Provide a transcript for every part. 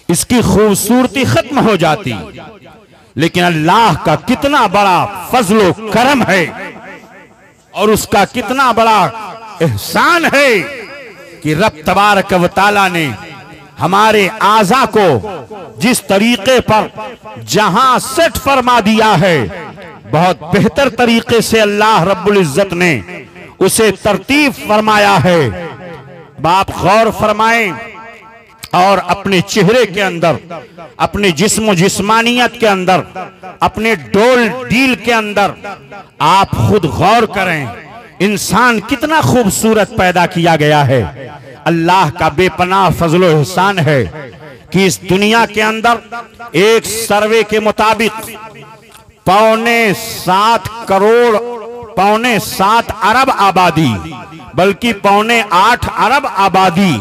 इसकी खूबसूरती खत्म हो जाती। लेकिन अल्लाह का कितना बड़ा फजलो करम है और उसका कितना बड़ा एहसान है कि रब तबारक व तआला ने हमारे आज़ा को जिस तरीके पर जहां सेट फरमा दिया है, बहुत बेहतर तरीके से अल्लाह रब्बुल इज्जत ने उसे तरतीब फरमाया है। बाप गौर फरमाएं और अपने चेहरे के अंदर, अपने जिस्म जिस्मानियत के अंदर, अपने डोल डील के अंदर आप खुद गौर करें, इंसान कितना खूबसूरत पैदा किया गया है। अल्लाह का बेपनाह फजलो एहसान है कि इस दुनिया के अंदर एक सर्वे के मुताबिक 7.25 करोड़, 7.25 अरब आबादी, बल्कि 7.25 अरब आबादी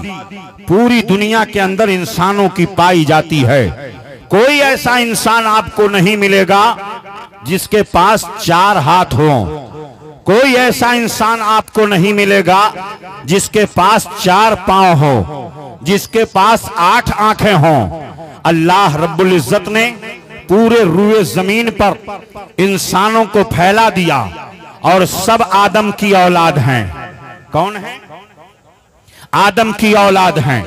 पूरी दुनिया के अंदर इंसानों की पाई जाती है। कोई ऐसा इंसान आपको नहीं मिलेगा जिसके पास 4 हाथ हों, कोई ऐसा इंसान आपको नहीं मिलेगा जिसके पास 4 पांव हो, जिसके पास 8 आंखें हों। अल्लाह रब्बुल इज्जत ने पूरे रूए जमीन पर इंसानों को फैला दिया और सब आदम की औलाद हैं। कौन है? आदम की औलाद हैं।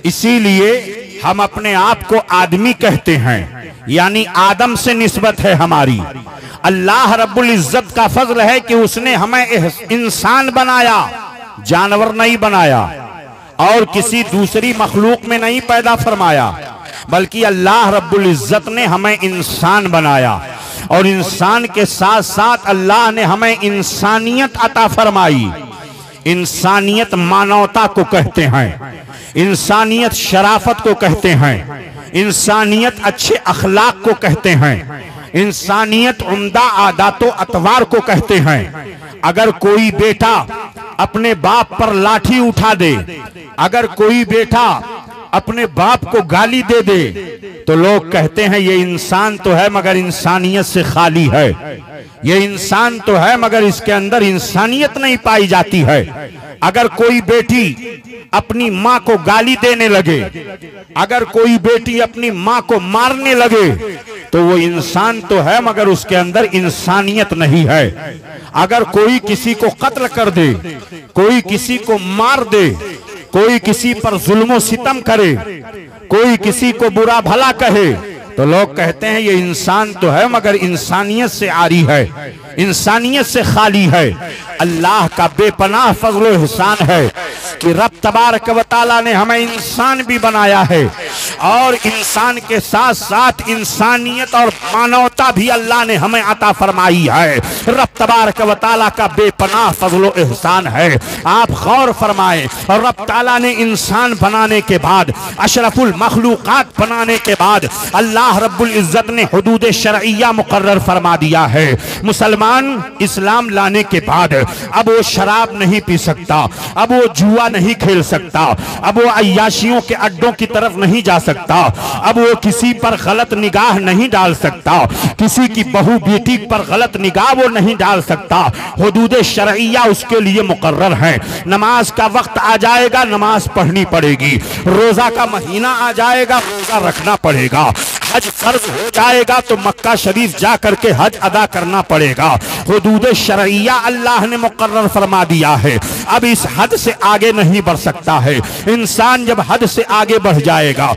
इसीलिए हम अपने आप को आदमी कहते हैं, यानी आदम से निस्बत है हमारी। अल्लाह रब्बुल इज्जत का फजल है कि उसने हमें इंसान बनाया, जानवर नहीं बनाया और किसी दूसरी मखलूक में नहीं पैदा फरमाया, बल्कि अल्लाह रब्बुल इज्जत ने हमें इंसान बनाया। और इंसान के साथ साथ अल्लाह ने हमें इंसानियत अता फरमाई। इंसानियत मानवता को कहते हैं, इंसानियत शराफत को कहते हैं, इंसानियत अच्छे अखलाक को कहते हैं, इंसानियत उम्दा आदातो अतवार को कहते हैं। अगर कोई बेटा अपने बाप पर लाठी उठा दे, अगर कोई बेटा अपने बाप को गाली दे दे, तो लोग कहते हैं ये इंसान तो है मगर इंसानियत से खाली है, ये इंसान तो है मगर इसके अंदर इंसानियत नहीं पाई जाती है। अगर कोई बेटी अपनी माँ को गाली देने लगे, अगर कोई बेटी अपनी माँ को मारने लगे, तो वो इंसान तो है मगर उसके अंदर इंसानियत नहीं है। अगर कोई किसी को कत्ल कर दे, कोई किसी को मार दे, कोई किसी पर जुल्म सितम करे, कोई किसी को बुरा भला कहे, तो लोग कहते हैं ये इंसान तो है मगर इंसानियत से आरी है, इंसानियत से खाली है। अल्लाह का बेपनाह फजल एहसान है कि रब तबारक व तआला ने हमें इंसान भी बनाया है और इंसान के साथ साथ इंसानियत और मानवता भी अल्लाह ने हमें अता फरमाई है। रब तबारक व तआला का बेपनाह फजल एहसान है। आप गौर फरमाएं, और रब तआला ने इंसान बनाने के बाद, अशरफुल मखलूकात बनाने के बाद अल्लाह रब्बुल इज्जत ने हुदूद शरइया मुकर्रर फरमा दिया है। मुसलमान इस्लाम लाने के बाद अब वो शराब नहीं पी सकता, अब वो जुआ नहीं खेल सकता, अब वो अय्याशियों के अड्डों की तरफ नहीं जा सकता, अब वो किसी पर गलत निगाह नहीं डाल सकता, किसी की बहू बेटी पर गलत निगाह वो नहीं डाल सकता। हुदूद शरइया उसके लिए मुकर्रर है। नमाज का वक्त आ जाएगा, नमाज पढ़नी पड़ेगी। रोजा का महीना आ जाएगा, रोजा रखना पड़ेगा। हज फर्ज हो जाएगा तो मक्का शरीफ जा करके हज अदा करना पड़ेगा। हुदूद शरइया अल्लाह ने मुकर्रर फरमा दिया है। अब इस हद से आगे नहीं बढ़ सकता है। इंसान जब हद से आगे बढ़ जाएगा,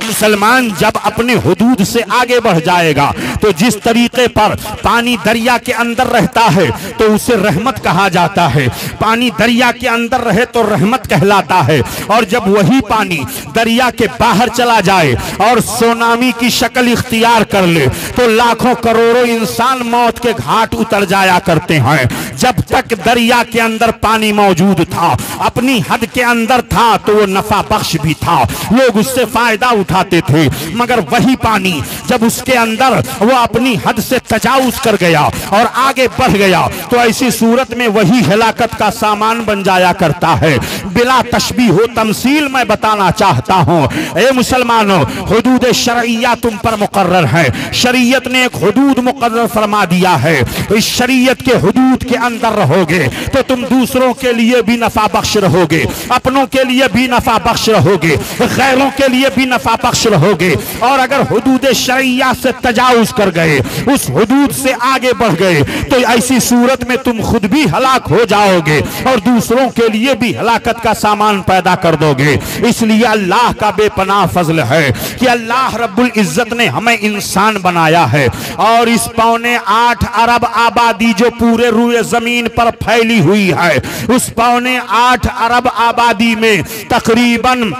मुसलमान जब अपने हुदूद से आगे बढ़ जाएगा, तो जिस तरीके पर पानी दरिया के अंदर रहता है तो उसे रहमत कहा जाता है। पानी दरिया के अंदर रहे तो रहमत कहलाता है, और जब वही पानी दरिया के बाहर चला जाए और सुनामी की शक्ल इख्तियार कर ले तो लाखों करोड़ों इंसान मौत के घाट उतर जाया करते हैं। जब तक दरिया के अंदर पानी मौजूद था, अपनी हद के अंदर था, तो वो नफा बख्श भी था, लोग उससे फायदा उठाते थे। मगर वही पानी जब उसके अंदर वो अपनी हद से तजावुज कर गया और आगे बढ़ गया, तो ऐसी सूरत में वही हिलाकत का सामान बन जाया करता है। बिला तशबीह हो तमसील मैं बताना चाहता हूँ, ए मुसलमानों, हुदूद शरइया तुम पर मुकर्रर है। शरीयत ने एक हुदूद मुकर्रर फरमा दिया है। इस शरीयत के हुदूद के अंदर रहोगे तो तुम दूसरों के लिए भी नफा बख्श रहोगे, अपनों के लिए भी नफा बख्श रहोगे, गैरों के लिए भी नफा बख्श रहोगे। और अगर हुदूद शरिया से तजावुज कर गए, उस हुदूद से आगे बढ़ गए, तो ऐसी सूरत में तुम खुद भी हलाक हो जाओगे और दूसरों के लिए भी हलाकत का सामान पैदा कर दोगे। इसलिए अल्लाह का बेपनाह फजल है कि अल्लाह रब्बुल इज्जत ने हमें इंसान बनाया है और इस 8.25 अरब आबादी जो पूरे रूए जमीन पर फैली हुई है, उस 8.25 अरब आबादी में तकरीबन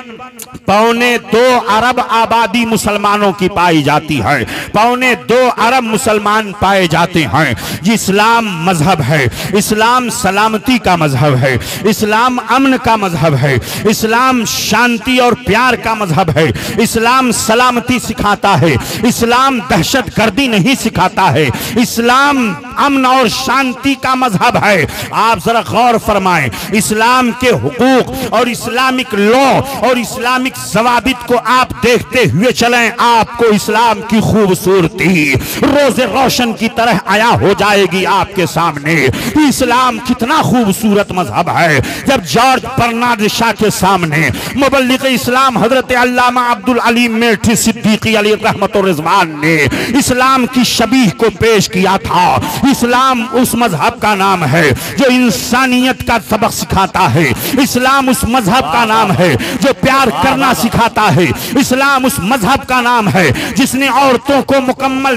2.25 अरब आबादी मुसलमानों की पाई जाती है। 2.25 अरब मुसलमान पाए जाते हैं। इस्लाम मजहब है, इस्लाम सलामती का मजहब है, इस्लाम अमन का मजहब है, इस्लाम शांति और प्यार का मजहब है, इस्लाम सलामती सिखाता है, इस्लाम दहशत गर्दी नहीं सिखाता है, इस्लाम अमन और शांति का मजहब है। आप जरा गौर फरमाएं, इस्लाम के हुकूक और इस्लामिक लॉ और इस्लामिक ज़वाबित को आप देखते हुए चलें, आपको इस्लाम की खूबसूरती रोज़े रोशन की तरह आया हो जाएगी आपके सामने। इस्लाम कितना खूबसूरत मजहब है। जब जॉर्ज बर्नार्ड शाह के सामने मुबल्लिग इस्लाम हजरत अल्लामा अब्दुल अलीम मेठी सिद्दीकी अली रहमत और रिजवान ने इस्लाम की शबीह को पेश किया था। इस्लाम उस मजहब का नाम है जो इंसानियत का सबक सिखाता है। इस्लाम उस मजहब का नाम है जो प्यार करना सिखाता है। इस्लाम उस मजहब का नाम है जिसने औरतों को मुकम्मल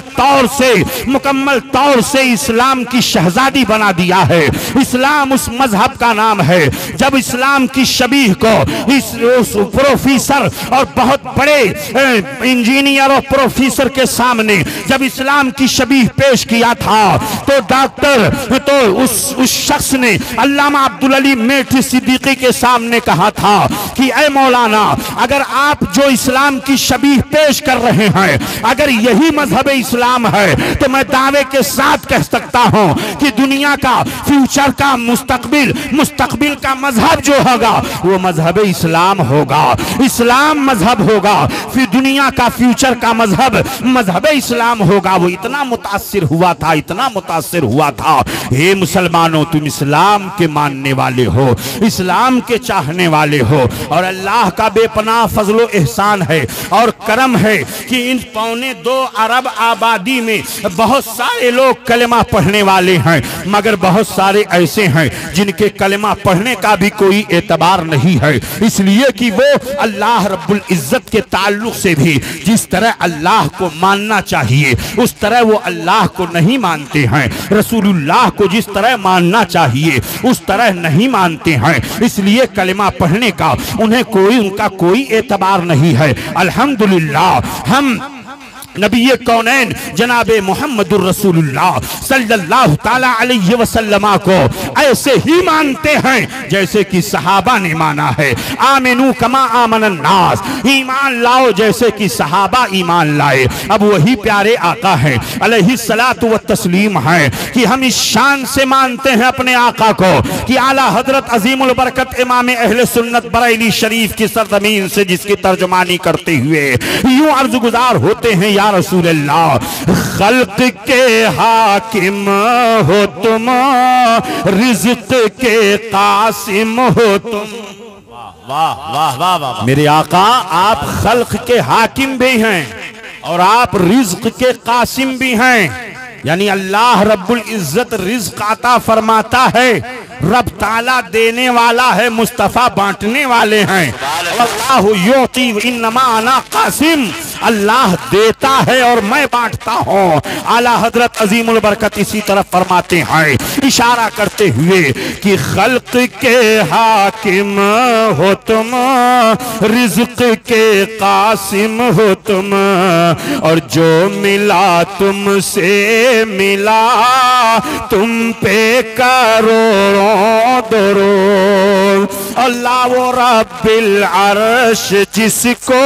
तौर से इस्लाम की शहजादी बना दिया है। इस्लाम उस मजहब का नाम है जब इस्लाम की शबीह को उस प्रोफेसर और बहुत बड़े इंजीनियर और प्रोफेसर के सामने जब इस्लाम की शबीह पेश किया था, तो डॉक्टर तो उस शख्स ने अल्लामा अब्दुल अली मेठी सिद्दीकी के सामने कहा था कि ऐ मौलाना, अगर आप जो इस्लाम की शबीह पेश कर रहे हैं, अगर यही मजहब इस्लाम है, तो मैं दावे के साथ कह सकता हूं कि दुनिया का फ्यूचर का मुस्तकबिल का मजहब जो होगा वो मजहब इस्लाम होगा। इस्लाम मजहब होगा, फिर दुनिया का फ्यूचर का मजहब इस्लाम होगा। वो इतना मुतासिर हुआ था। हे मुसलमानों, तुम इस्लाम के मानने वाले हो, इस्लाम के चाहने वाले हो, और अल्लाह का बेपनाह फजलो एहसान है और करम है कि इन 2.25 अरब आबादी में बहुत सारे लोग कलमा पढ़ने वाले हैं, मगर बहुत सारे ऐसे हैं जिनके कलमा पढ़ने का भी कोई एतबार नहीं है। इसलिए कि वो अल्लाह रब्बुल इज्जत के ताल्लुक से भी जिस तरह अल्लाह को मानना चाहिए उस तरह वो अल्लाह को नहीं मानते हैं। रसूलुल्लाह को जिस तरह मानना चाहिए उस तरह नहीं मानते हैं। इसलिए कलमा पढ़ने का उनका कोई एतबार नहीं है। अल्हम्दुलिल्लाह हम नबी कौनैन जनाबे मोहम्मदुर रसूलुल्लाह सल्लल्लाहु ताला अलैहि वसल्लम को ऐसे ही मानते हैं जैसे कि सहाबा ने माना है। आमिनू कमा आमनन नास, ईमान लाओ जैसे कि सहाबा ईमान लाए। अब वही प्यारे आका हैं अलैहि सलातु व तस्लीम है कि हम इस शान से मानते हैं अपने आका को कि आला हजरत अजीमुल बरकत इमाम अहले सुन्नत बरेली शरीफ की सरजमीन से जिसकी तर्जुमानी करते हुए यूं अर्ज गुजार होते हैं, या रसूल अल्लाह, खल्क के हाकिम हो तुम, रिज़्क़ के कासिम हो तुम। वाह वाह वाह वाह। मेरे आका, आप खल्क के हाकिम भी हैं और आप रिज़्क़ के कासिम भी हैं। यानी अल्लाह रब्बुल इज्जत रिज़्क़ अता फरमाता है, रब ताला देने वाला है, मुस्तफा बांटने वाले हैं। अल्लाह युती इन्नमा अना कासिम, अल्लाह देता है और मैं बांटता हूँ। आला हजरत अजीमुल बरकत इसी तरफ फरमाते हैं इशारा करते हुए कि खल्क के हाकिम हो तुम, रिज़्क़ के कासिम हो तुम, और जो मिला तुमसे मिला तुम पे करोड़ों दरूद। अल्लाह वो रब्बिल अर्श जिसको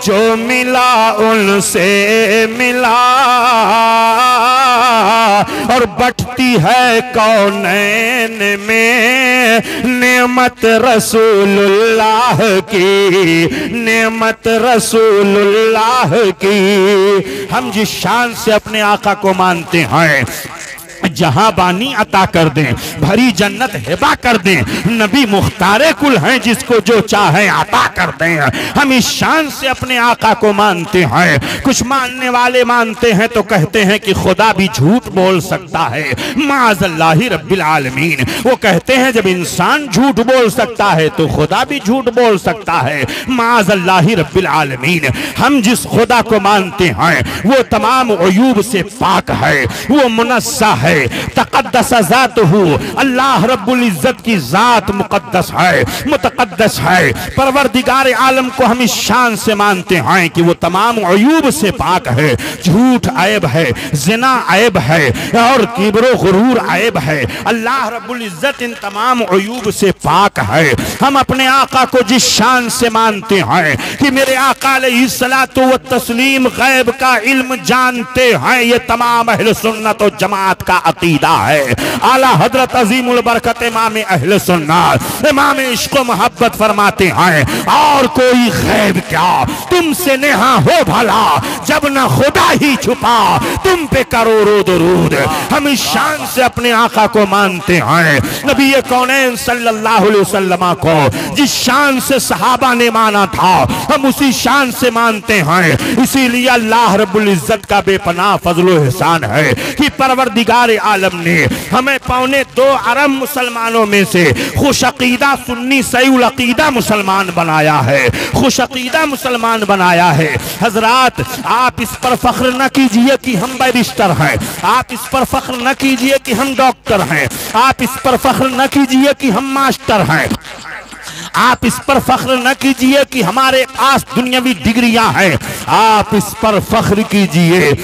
जो मिला उनसे मिला, और बटती है कौनैन में नेमत रसूलुल्लाह की, नेमत रसूलुल्लाह की। हम जिस शान से अपने आका को मानते हैं, जहाबानी अता कर दें, भरी जन्नत हिबा कर दें। नबी मुख्तारे कुल हैं, जिसको जो चाहे अता कर दें। हम इस शान से अपने आका को मानते हैं। कुछ मानने वाले मानते हैं तो कहते हैं कि खुदा भी झूठ बोल सकता है, माअज़ल्लाहि रब्बिल आलमीन। वो कहते हैं जब इंसान झूठ बोल सकता है तो खुदा भी झूठ बोल सकता है, माअज़ल्लाहि रब्बिल आलमीन। हम जिस खुदा को मानते हैं वो तमाम अयूब से पाक है, वो मुनस्सा है, तक़द्दस ज़ातहू। अल्लाह रब्बुल इज़्ज़त की ज़ात मुक़द्दस है, मुतक़द्दस है। परवरदिगार आलम को हम इस शान से मानते हैं कि वो तमाम अयूब से पाक है। झूठ ऐब है, ज़िना ऐब है और किब्र गुरूर ऐब है। अल्लाह रब्बुल इज़्ज़त इन तमाम अयूब से पाक है। हम अपने आका को जिस शान से मानते हैं कि मेरे आका अलैहिस्सलातु व तस्लीम गैब का इल्म जानते हैं, ये तमाम अहले सुन्नत और जमात का अकीदा है। आला हजरत अजीमुल बरकत इमाम अहले सुन्नत इमाम इश्क़ व मोहब्बत फरमाते हैं, और कोई गैब क्या तुमसे नेहा हो भला, जब न खुदा ही छुपा तुम पे करोड़ों दुरूद। हम इस शान से अपने आका को मानते हैं। नबी कौनैन सल्लल्लाहु अलैहि वसल्लम को जिस शान से सहाबा ने माना था, हम उसी शान से मानते हैं। इसीलिए अल्लाह रब्बुल इज़्ज़त का बेपनाह फज़ल व एहसान है कि परवरदिगार आलम ने हमें 2.25 अरब मुसलमानों में से खुशअक़ीदा सुन्नी सईउल अक़ीदा मुसलमान बनाया है, खुशअक़ीदा मुसलमान बनाया है। हजरात, आप इस पर फख्र न कीजिए कि हम बैरिस्टर हैं, आप इस पर फख्र न कीजिए कि हम डॉक्टर हैं, आप इस पर फख्र न कीजिए कि हम मास्टर हैं, आप इस पर फख्र न कीजिए कि हमारे पास दुनियावी डिग्रियां हैं। आप इस पर फख्र कीजिए,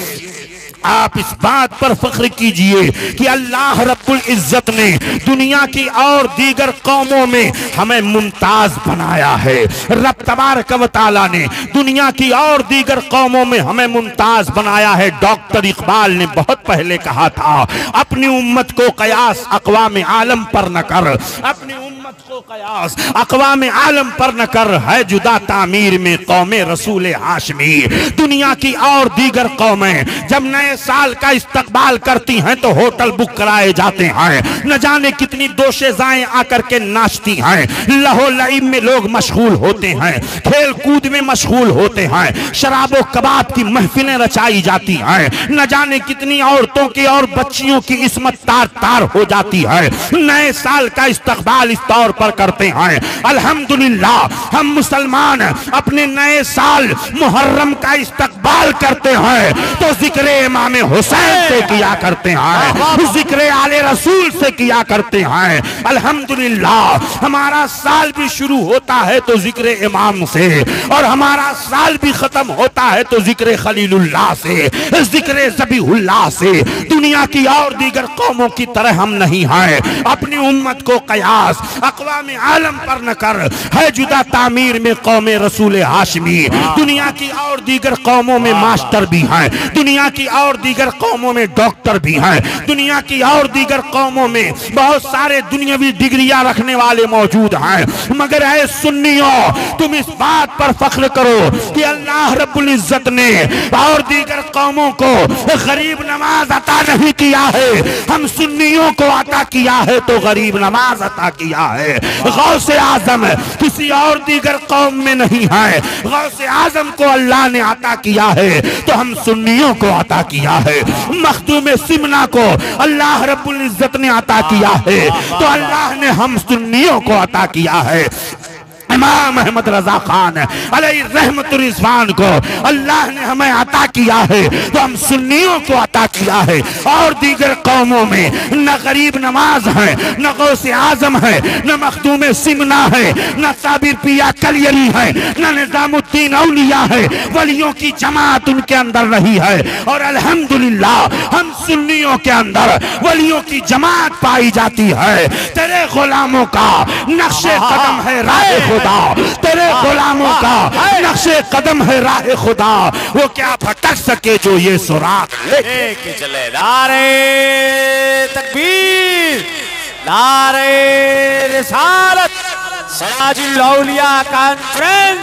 आप इस बात पर फख्र कीजिए कि अल्लाह रब्बुल इज़्ज़त ने दुनिया की और दीगर कौमों में हमें मुमताज बनाया है। रब तबारक व तआला ने दुनिया की और दीगर कौमों में हमें मुमताज बनाया है। डॉक्टर इकबाल ने बहुत पहले कहा था, अपनी उम्मत को कयास अक़वाम आलम पर न कर, अपनी उम्मत को कयास अक़वाम आलम पर न कर, है जुदा तामीर में कौमे रसूल हाशमी। दुनिया की और दीगर कौमें जब नए साल का इस्तकबाल करती हैं तो होटल बुक कराए जाते हैं, न जाने कितनी दोशेज़ाएं आकर के नाचती हैं, लहो लईब में लोग मशगूल होते हैं, खेल कूद में मशगूल होते हैं, शराबो कबाब की महफिलें रचाई जाती हैं, न जाने कितनी औरतों की और बच्चियों की इस्मत तार तार हो जाती है। नए साल का इस्तकबाल इस तौर पर करते हैं। अल्हम्दुलिल्लाह हम मुसलमान अपने नए साल मुहर्रम का इस्तकबाल करते हैं तो जिक्र इमाम हुसैन से किया करते हैं, जिक्र आले रसूल से किया करते हैं। अल्हम्दुलिल्लाह हमारा साल भी शुरू होता है तो जिक्र इमाम से, और हमारा साल भी खत्म होता है तो जिक्र खलीलुल्लाह से, जिक्र ज़बीहुल्लाह से। दुनिया की और दीगर कौमों की तरह हम नहीं हैं। अपनी उम्मत को कयास अक़वाम आलम पर न कर, है जुदा तामीर में कौमे रसूल हाशमी। दुनिया की और दीगर कौमों में मास्टर भी हैं, दुनिया की और दीगर कौमों में डॉक्टर भी हैं, दुनिया की और दीगर कौमों में बहुत सारे दुनियावी डिग्रियां रखने वाले मौजूद हैं। मगर है सुन्नियों, तुम इस बात पर फख्र करो कि अल्लाह रब्बुल इज़्ज़त ने और दीगर कौमों को गरीब नमाज अता नहीं किया है, हम सुन्नियों को अता किया है तो गरीब नमाज अता किया है। गौसे आजम किसी और दीगर कौम में नहीं है, गौसे आजम को अल्लाह ने अता किया है तो हम सुन्नियों को अता किया है। मखदूम सिमना को अल्लाह रब्बुल इज़्ज़त ने अता किया है तो अल्लाह ने हम सुन्नियों को अता किया है। इमाम अहमद रजा खान अलैहि रहमतुर रिज़वान को अल्लाह ने हमें अता किया है तो हम सुन्नियों को अता किया है। और दीगर कौमों में न गरीब नमाज है, न गौसे आजम है, न मखदूम सिमना है, न साबिर पिया कलियरी है, न निज़ामुद्दीन औलिया है। वलियों की जमात उनके अंदर नहीं है, और अल्हम्दुलिल्लाह हम सुन्नियों के अंदर वलियों की जमात पाई जाती है। तेरे गुलामों का नक्शे कदम है राह खुदा, तेरे गुलामों का नक्शे कदम है राह खुदा, वो क्या भटक सके जो ये सुराग लेके चले। नारे तकबीर, नारे रिसालत, सराजुल औलिया कॉन्फ्रेंस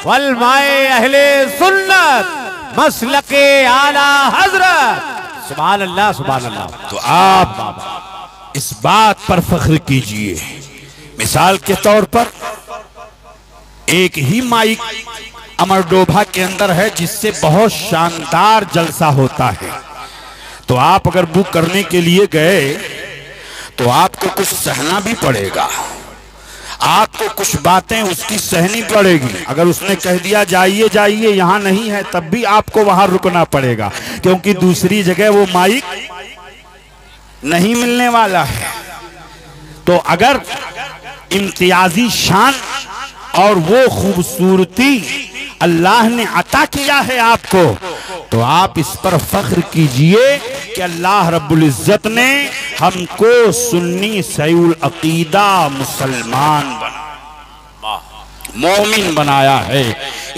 वलमाए अहले सुन्नत मसलके आला हजरत सुभान अल्लाह सुभान अल्लाह। तो आप इस बात पर फख्र कीजिए। मिसाल के तौर पर एक ही माइक अमरडोभा के अंदर है जिससे बहुत शानदार जलसा होता है। तो आप अगर बुक करने के लिए गए तो आपको कुछ सहना भी पड़ेगा, आपको कुछ बातें उसकी सहनी पड़ेगी। अगर उसने कह दिया जाइए जाइए यहाँ नहीं है, तब भी आपको वहां रुकना पड़ेगा, क्योंकि दूसरी जगह वो माइक नहीं मिलने वाला है। तो अगर इम्तियाजी शान और वो खूबसूरती अल्लाह ने अता किया है आपको, तो आप इस पर फख्र कीजिए कि अल्लाह रब्बुल इज्जत ने हमको सुन्नी सईउल अकीदा मुसलमान बना, मोमिन बनाया है।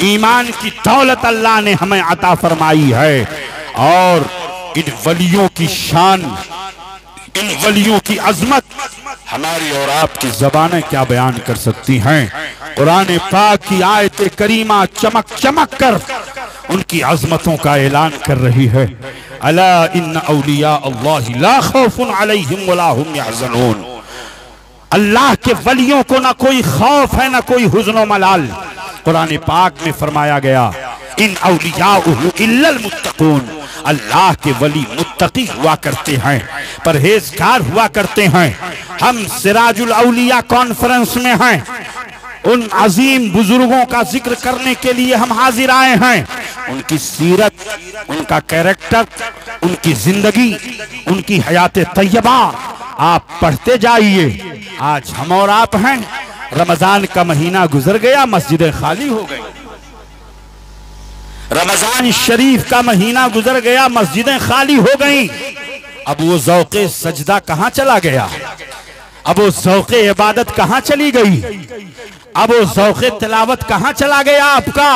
ईमान की दौलत अल्लाह ने हमें अता फरमाई है। और इन वलियों की शान, इन वलियों की अजमत हमारी और आपकी ज़बानें क्या बयान कर सकती हैं। कुरान पाक की आयत करीमा चमक चमक कर उनकी अजमतों का ऐलान कर रही है। अला इन्न औलिया अल्लाह ला खौफुन अलैहिम वला हुम यहज़नून। अल्लाह के वलियों को ना कोई खौफ है ना कोई हुज़्न व मलाल। कुरान पाक में फरमाया गया इन औलियाउहु इल्लल मुत्तकून। अल्लाह के वली मुत्तकी हुआ करते हैं, परहेजगार हुआ करते हैं। हम सिराजुल औलिया कॉन्फ्रेंस में हैं, उन अजीम बुजुर्गों का जिक्र करने के लिए हम हाजिर आए हैं। उनकी सीरत, उनका कैरेक्टर, उनकी जिंदगी, उनकी हयात तैयबा आप पढ़ते जाइए। आज हम और आप हैं, रमजान का महीना गुजर गया, मस्जिदें खाली हो गई। रमजान शरीफ का महीना गुजर गया, मस्जिदें खाली हो गई। अब वो ज़ौक़े सजदा कहाँ चला गया? अब वो ज़ौक़े इबादत कहाँ चली गई? अब वो ज़ौक़े तिलावत कहाँ चला गया आपका?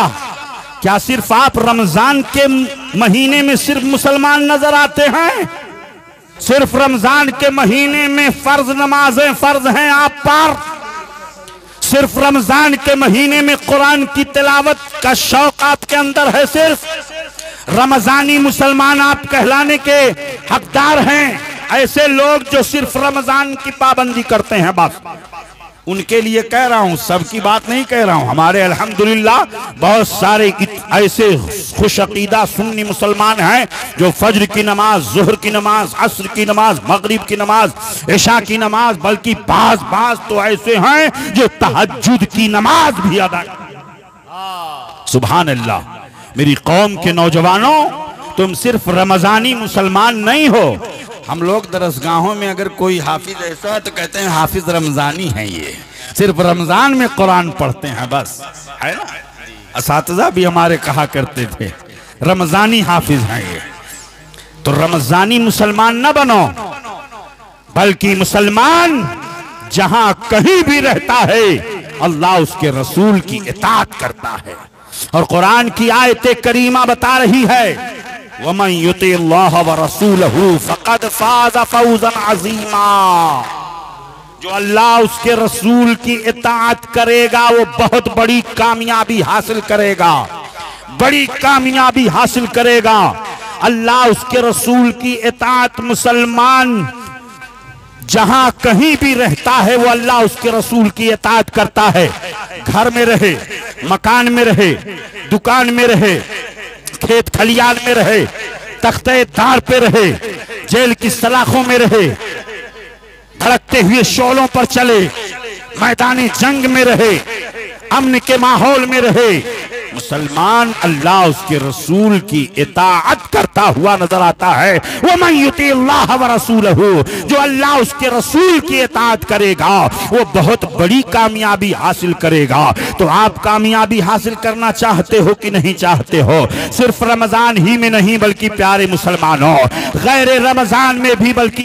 क्या सिर्फ आप रमजान के महीने में सिर्फ मुसलमान नजर आते हैं? सिर्फ रमजान के महीने में फर्ज नमाजें फर्ज हैं आप पर? सिर्फ रमजान के महीने में कुरान की तिलावत का शौक आपके अंदर है? सिर्फ रमजानी मुसलमान आप कहलाने के हकदार हैं? ऐसे लोग जो सिर्फ रमजान की पाबंदी करते हैं, बस उनके लिए कह रहा हूं, सबकी बात नहीं कह रहा हूं। हमारे अल्हम्दुलिल्लाह बहुत सारे ऐसे खुश अकीदा सुन्नी मुसलमान हैं जो फज्र की नमाज, ज़ुहर की नमाज, असर की नमाज, मगरिब की नमाज, इशा की नमाज, बल्कि बाज तो ऐसे हैं जो तहज्जुद की नमाज भी अदा करते। सुभान अल्लाह। मेरी कौम के नौजवानों, तुम सिर्फ रमजानी मुसलमान नहीं हो। हम लोग दरसगाहों में अगर कोई हाफिज ऐसा है तो कहते हैं हाफिज रमजानी है, ये सिर्फ रमजान में कुरान पढ़ते हैं, बस है ना। असातिज़ा भी हमारे कहा करते थे रमजानी हाफिज हैं ये। तो रमजानी मुसलमान न बनो, बल्कि मुसलमान जहां कहीं भी रहता है अल्लाह उसके रसूल की इताअत करता है। और कुरान की आयत करीमा बता रही है वमन युतिल्लाह व रसूलहु फक़द फ़ाज़ फ़ौज़न अज़ीमा। जो अल्लाह उसके रसूल की इताअत करेगा वो बहुत बड़ी कामयाबी हासिल करेगा, बड़ी कामयाबी हासिल करेगा। अल्लाह उसके रसूल की इताअत मुसलमान जहां कहीं भी रहता है वो अल्लाह उसके रसूल की इताअत करता है। घर में रहे, मकान में रहे, दुकान में रहे, खेत खलियान में रहे, तख्ते दार पे रहे, जेल की सलाखों में रहे, धड़कते हुए शोलों पर चले, मैदानी जंग में रहे, अमन के माहौल में रहे, मुसलमान अल्लाह उसके रसूल की इताअत करता हुआ नजर आता है। वो मन युतिल्लाह व रसूलहु, जो अल्लाह उसके रसूल की इताअत करेगा वो बहुत बड़ी कामयाबी हासिल करेगा। तो आप कामयाबी हासिल करना चाहते हो कि नहीं चाहते हो? सिर्फ रमजान ही में नहीं बल्कि प्यारे मुसलमानों, गैर रमजान में भी, बल्कि